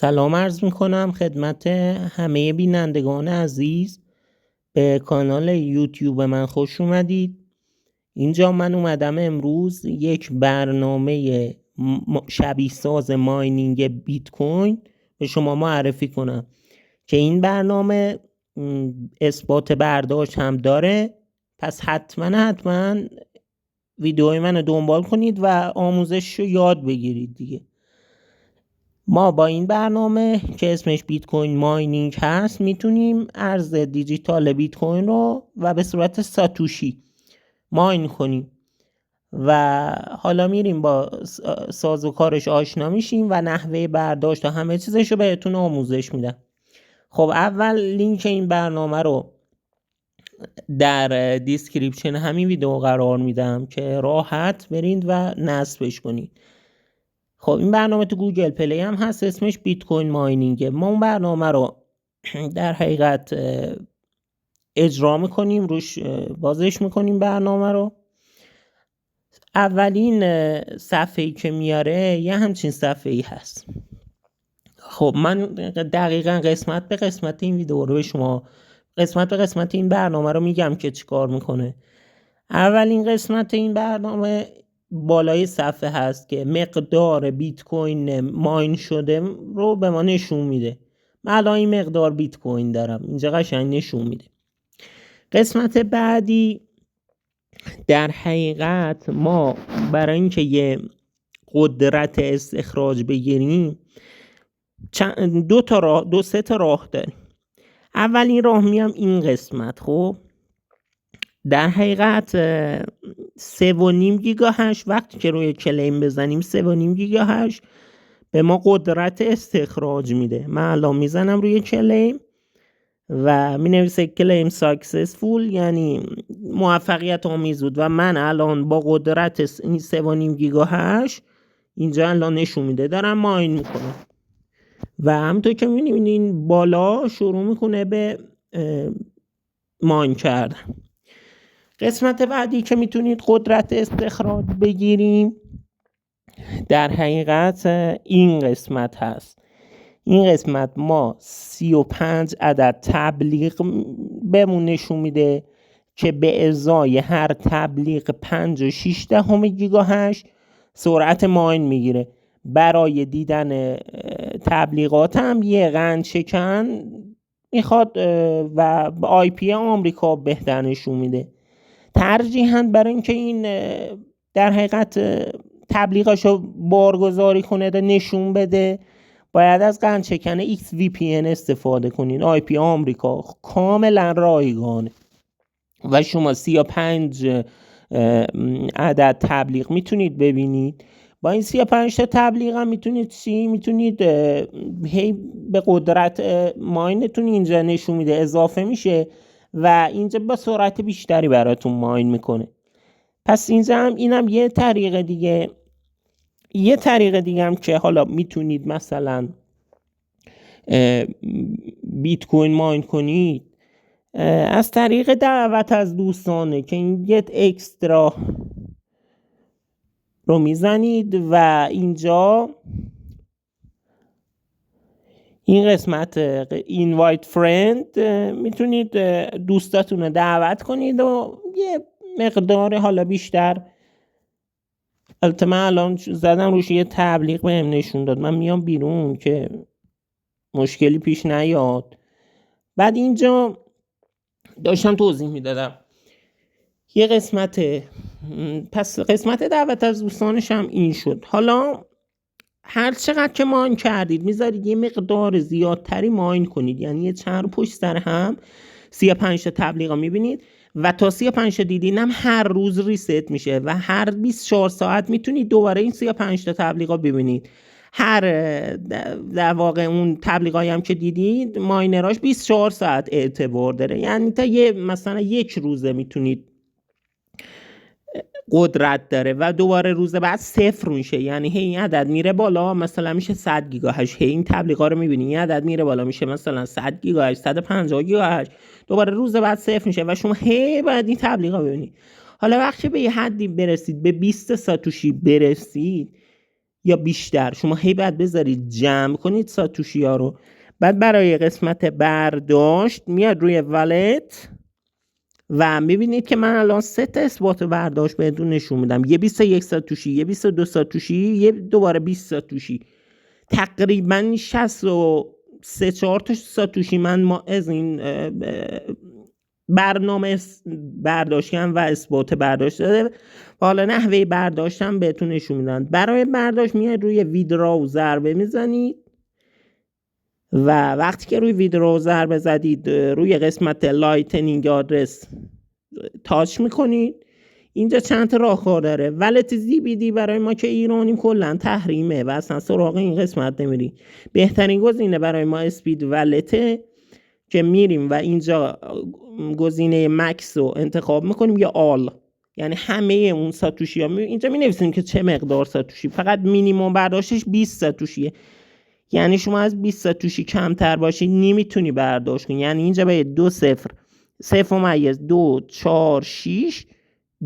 سلام عرض میکنم خدمت همه بینندگان عزیز. به کانال یوتیوب من خوش اومدید. اینجا من اومدم امروز یک برنامه شبیه ساز ماینینگ بیت کوین به شما معرفی کنم که این برنامه اثبات برداشت هم داره. پس حتما ویدیوی منو دنبال کنید و آموزش رو یاد بگیرید دیگه. ما با این برنامه که اسمش بیت کوین ماینینگ هست میتونیم ارز دیجیتال بیت کوین رو و به صورت ساتوشی ماین کنیم و حالا میریم با ساز و کارش آشنا میشیم و نحوه برداشت و همه چیزش رو بهتون آموزش میدم. خب اول لینک این برنامه رو در دیسکریپشن همین ویدیو قرار میدم که راحت برید و نصبش کنید. خب این برنامه تو گوگل پلی هم هست، اسمش بیت کوین ماینینگه. ما اون برنامه رو در حقیقت اجرا میکنیم، روش بازش میکنیم برنامه رو. اولین صفحه‌ای که میاره یه همچین صفحه‌ای هست. خب من دقیقا قسمت به قسمت این ویدیو رو به شما قسمت به قسمت این برنامه رو میگم که چیکار میکنه. اولین قسمت این برنامه بالای صفحه هست که مقدار بیت کوین ماین شده رو به ما نشون میده. من الان این مقدار بیت کوین دارم، اینجا قشنگ نشون میده. قسمت بعدی در حقیقت ما برای اینکه یه قدرت استخراج بگیریم دو سه تا راه داریم. اولین راه میام این قسمت. خب در حقیقت 3.5 گیگا هش وقتی که روی کلیم بزنیم 3.5 گیگا هش به ما قدرت استخراج میده. من الان میزنم روی کلیم و می نویسه کلیم ساکسسفول، یعنی موفقیت آمیز بود و من الان با قدرت این 3.5 گیگا هش اینجا الان نشون میده دارم ماین میکنم و همونطور که میبینین بالا شروع میکنه به ماین کردن. قسمت بعدی که میتونید قدرت استخراج بگیریم در حقیقت این قسمت هست. این قسمت ما 35 عدد تبلیغ بهمون نشون میده که به ازای هر تبلیغ 5.6 گیگا هش سرعت ماین میگیره. برای دیدن تبلیغات هم یه قند شکن میخواد و آی پی آمریکا بهتر نشون میده. ترجیحاً برای اینکه این در حقیقت تبلیغاشو بارگذاری کنه و نشون بده باید از قند شکن XVPN استفاده کنین. آی پی آمریکا کاملا رایگانه و شما 35 عدد تبلیغ میتونید ببینید. با این 35 تا تبلیغ هم میتونید هی به قدرت ماینتون اینجا نشون میده اضافه میشه و اینجا با سرعت بیشتری براتون ماین میکنه. پس اینجا هم اینم یه طریق دیگه هم که حالا میتونید مثلا بیت کوین ماین کنید از طریق دعوت از دوستانه که این گت اکسترا رو میزنید و اینجا این قسمت اینوایت فرند میتونید دوستاتون رو دعوت کنید و یه مقدار حالا بیشتر. البته من الان زدم روش یه تبلیغ بهم نشون داد، من میام بیرون که مشکلی پیش نیاد. بعد اینجا داشتم توضیح میدادم یه قسمت دعوت از دوستانش هم این شد. حالا هر چقدر که ماین کردید میذارید یه مقدار زیادتری ماین کنید، یعنی یه چند رو پشت سر هم 35 تا تبلیغا میبینید و تا 35 تا دیدین هم هر روز ریست میشه و هر 24 ساعت میتونید دوباره این 35 تا تبلیغا ببینید. هر در واقع اون تبلیغایی هم که دیدید ماینراش 24 ساعت اعتبار داره، یعنی تا مثلا یک روزه میتونید قدرت داره و دوباره روز بعد صفر میشه، یعنی هی این عدد میره بالا مثلا میشه 100 گیگا هش. هی این تبلیغا رو میبینی این عدد میره بالا میشه مثلا 100 گیگا هش 150 گیگا هش، دوباره روز بعد صفر میشه و شما هی بعد این تبلیغا ببینید. حالا وقتی به یه حدی برسید به 20 ساتوشی برسید یا بیشتر. شما هی باید بذارید جمع کنید ساتوشی ها رو. بعد برای قسمت برداشت میاد روی والت و میبینید که من الان 3 تا اثبات برداشت بهتون نشون میدم. یه 21 ساتوشی، یه 22 ساتوشی، یه دوباره 20 ساتوشی. تقریبا 63-4 تا ساتوشی ما از این برنامه برداشت کردم و اثبات برداشت داده. حالا نحوه برداشتم بهتون نشون میدم. برای برداشت میاد روی ویدراو ضربه میزنید و وقتی که روی ویدراو ضربه زدید روی قسمت لایتنینگ آدرس تاچ میکنید. اینجا چند تا راهکار داره. ولت ZBD برای ما که ایرانیم کلا تحریمه و اصلا سراغ این قسمت نمیریم. بهترین گزینه برای ما اسپید ولته که میریم و اینجا گزینه مکس رو انتخاب میکنیم یا آل، یعنی همه اون ساتوشی ها اینجا می نویسیم که چه مقدار ساتوشی. فقط مینیمم برداشتش 20 ساتوشیه، یعنی شما از 20 ساتوشی کمتر باشی نمیتونی برداشت کنی. یعنی اینجا باید 0.2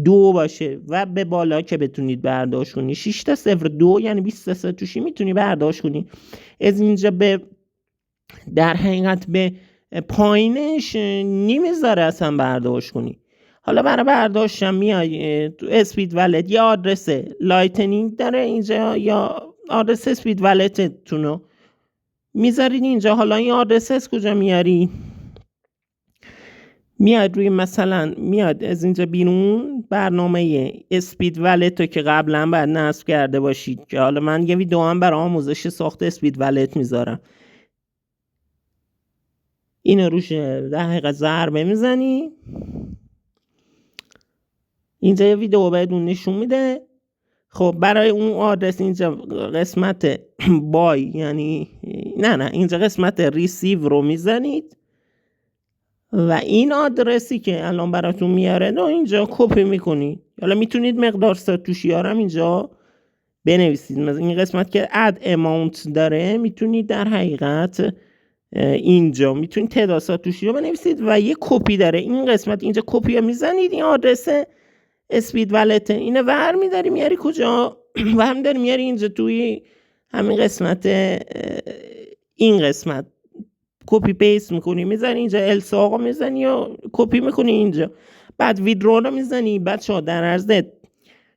باشه و به بالا که بتونید برداشت کنی. 6 تا 0.2 یعنی 20 ساتوشی میتونی برداشت کنی. از اینجا به در حقیقت به پایینش نمیذاره اصلا برداشت کنی. حالا برای برداشتم میای تو اسپید ولت یا آدرس لایتنینگ داره اینجا یا آدرس اسپید ولتتون رو میذارید اینجا. حالا این آدرس از کجا میاری؟ میاد روی مثلا میاد از اینجا بیرون برنامه اسپید ولت رو که قبلا باید نصب کرده باشید که حالا من یه ویدیو هم برای آموزش ساخت اسپید ولت میذارم. اینو روش در حقیقت ضربه میزنی. اینجا یه ویدیو بهتون نشون میده. خب برای اون آدرس اینجا قسمت بای یعنی نه اینجا قسمت ریسیو رو میزنید و این آدرسی که الان براتون میاره اینجا کپی میکنید. حالا میتونید مقدار ساتوشی ها رو اینجا بنویسید. مثلا این قسمت که اد اماونت داره میتونید در حقیقت اینجا میتونید تعداد ساتوشی رو بنویسید و یه کپی داره. این قسمت اینجا کپی ها میزنید. این آدرس اسپید ولت اینو برمی‌داری میاری کجا؟ برمی‌داری میاری اینجا توی همین قسمت این قسمت کپی پیست میکنی میزنی اینجا الساقو میزنی و کپی میکنی اینجا. بعد ویدرو رو میزنی. بچه‌ها در عرض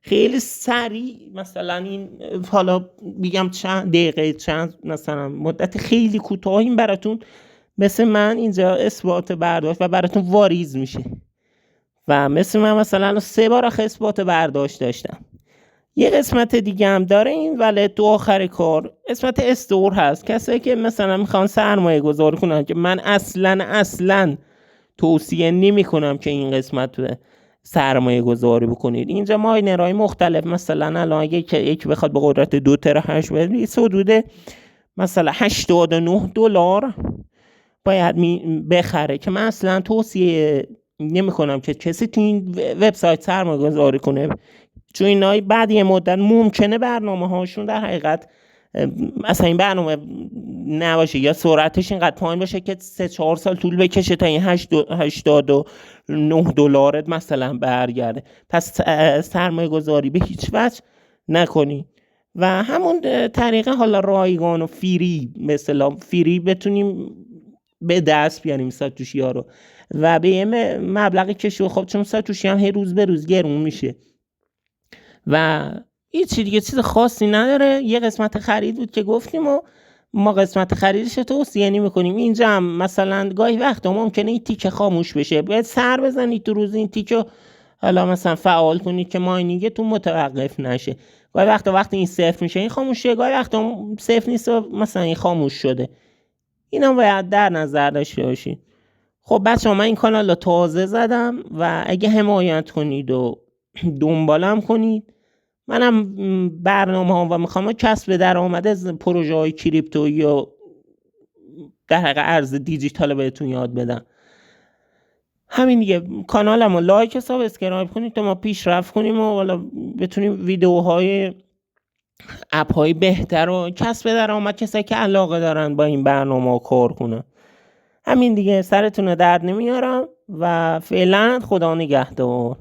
خیلی سریع مثلا این حالا میگم چند دقیقه چند مثلا مدت خیلی کوتاهی براتون مثل من اینجا اثبات برداشت و براتون واریز میشه. و مثل من مثلا 3 بار اثبات برداشت داشتم. یه قسمت دیگه هم داره این ولی تو آخر کار قسمت استور هست. کسایی که مثلا میخوان سرمایه گذاری کنن که من اصلا توصیه نمی کنم که این قسمت سرمایه گذاری بکنید. اینجا ماینرهای مختلف مثلا الان اگه یک بخواد به قدرت 2 تراهش بدید حدود مثلا $89 باید بخره که من اصلا توصیه نمی کنم که کسی تو این وبسایت سرمایه گذاری کنه، چون اینای بعد یه مدت ممکنه برنامه هاشون در حقیقت مثلا این برنامه نباشه یا سرعتش اینقدر پایین باشه که 3-4 سال طول بکشه تا این $89 مثلا برگرده. پس سرمایه گذاری به هیچ وجه نکنی. و همون طریقه حالا رایگان و فری مثلا فری بتونیم به دست بیاریم ساتوشی ها رو و به یه مبلغی کشو. خب چون ساتوشی هم هی روز به روز گرون میشه و هیچ دیگه چیز خاصی نداره. یه قسمت خرید بود که گفتیم و ما قسمت خریدش رو توصیه نمی‌کنیم. اینجا هم مثلا گاهی وقتا ممکنه این تیکه خاموش بشه، باید سر بزنید تو روز این تیکو حالا مثلا فعال کنید که ماینینگتون متوقف نشه. گاهی وقتا وقتی این صفر میشه این خاموشه، گاهی وقتا صفر نیست و مثلا این خاموش شده. اینا باید در نظر داشته باشید. خب بچه‌ها من این کانال رو تازه زدم و اگه حمایت کنید و دنبالم کنید، منم برنامه ها و میخوام کسب درآمد از پروژه های کریپتویی و در حقیقت ارز دیجیتال بهتون یاد بدم. همین دیگه. کانالم رو لایک و سابسکرایب کنید تا ما پیشرفت کنیم و حالا بتونیم ویدیوهای اپ های بهتر و کسب درآمد کسایی که علاقه دارن با این برنامه کار کنن. همین دیگه. سرتون رو درد نمیارم و فعلا خدا نگهدار.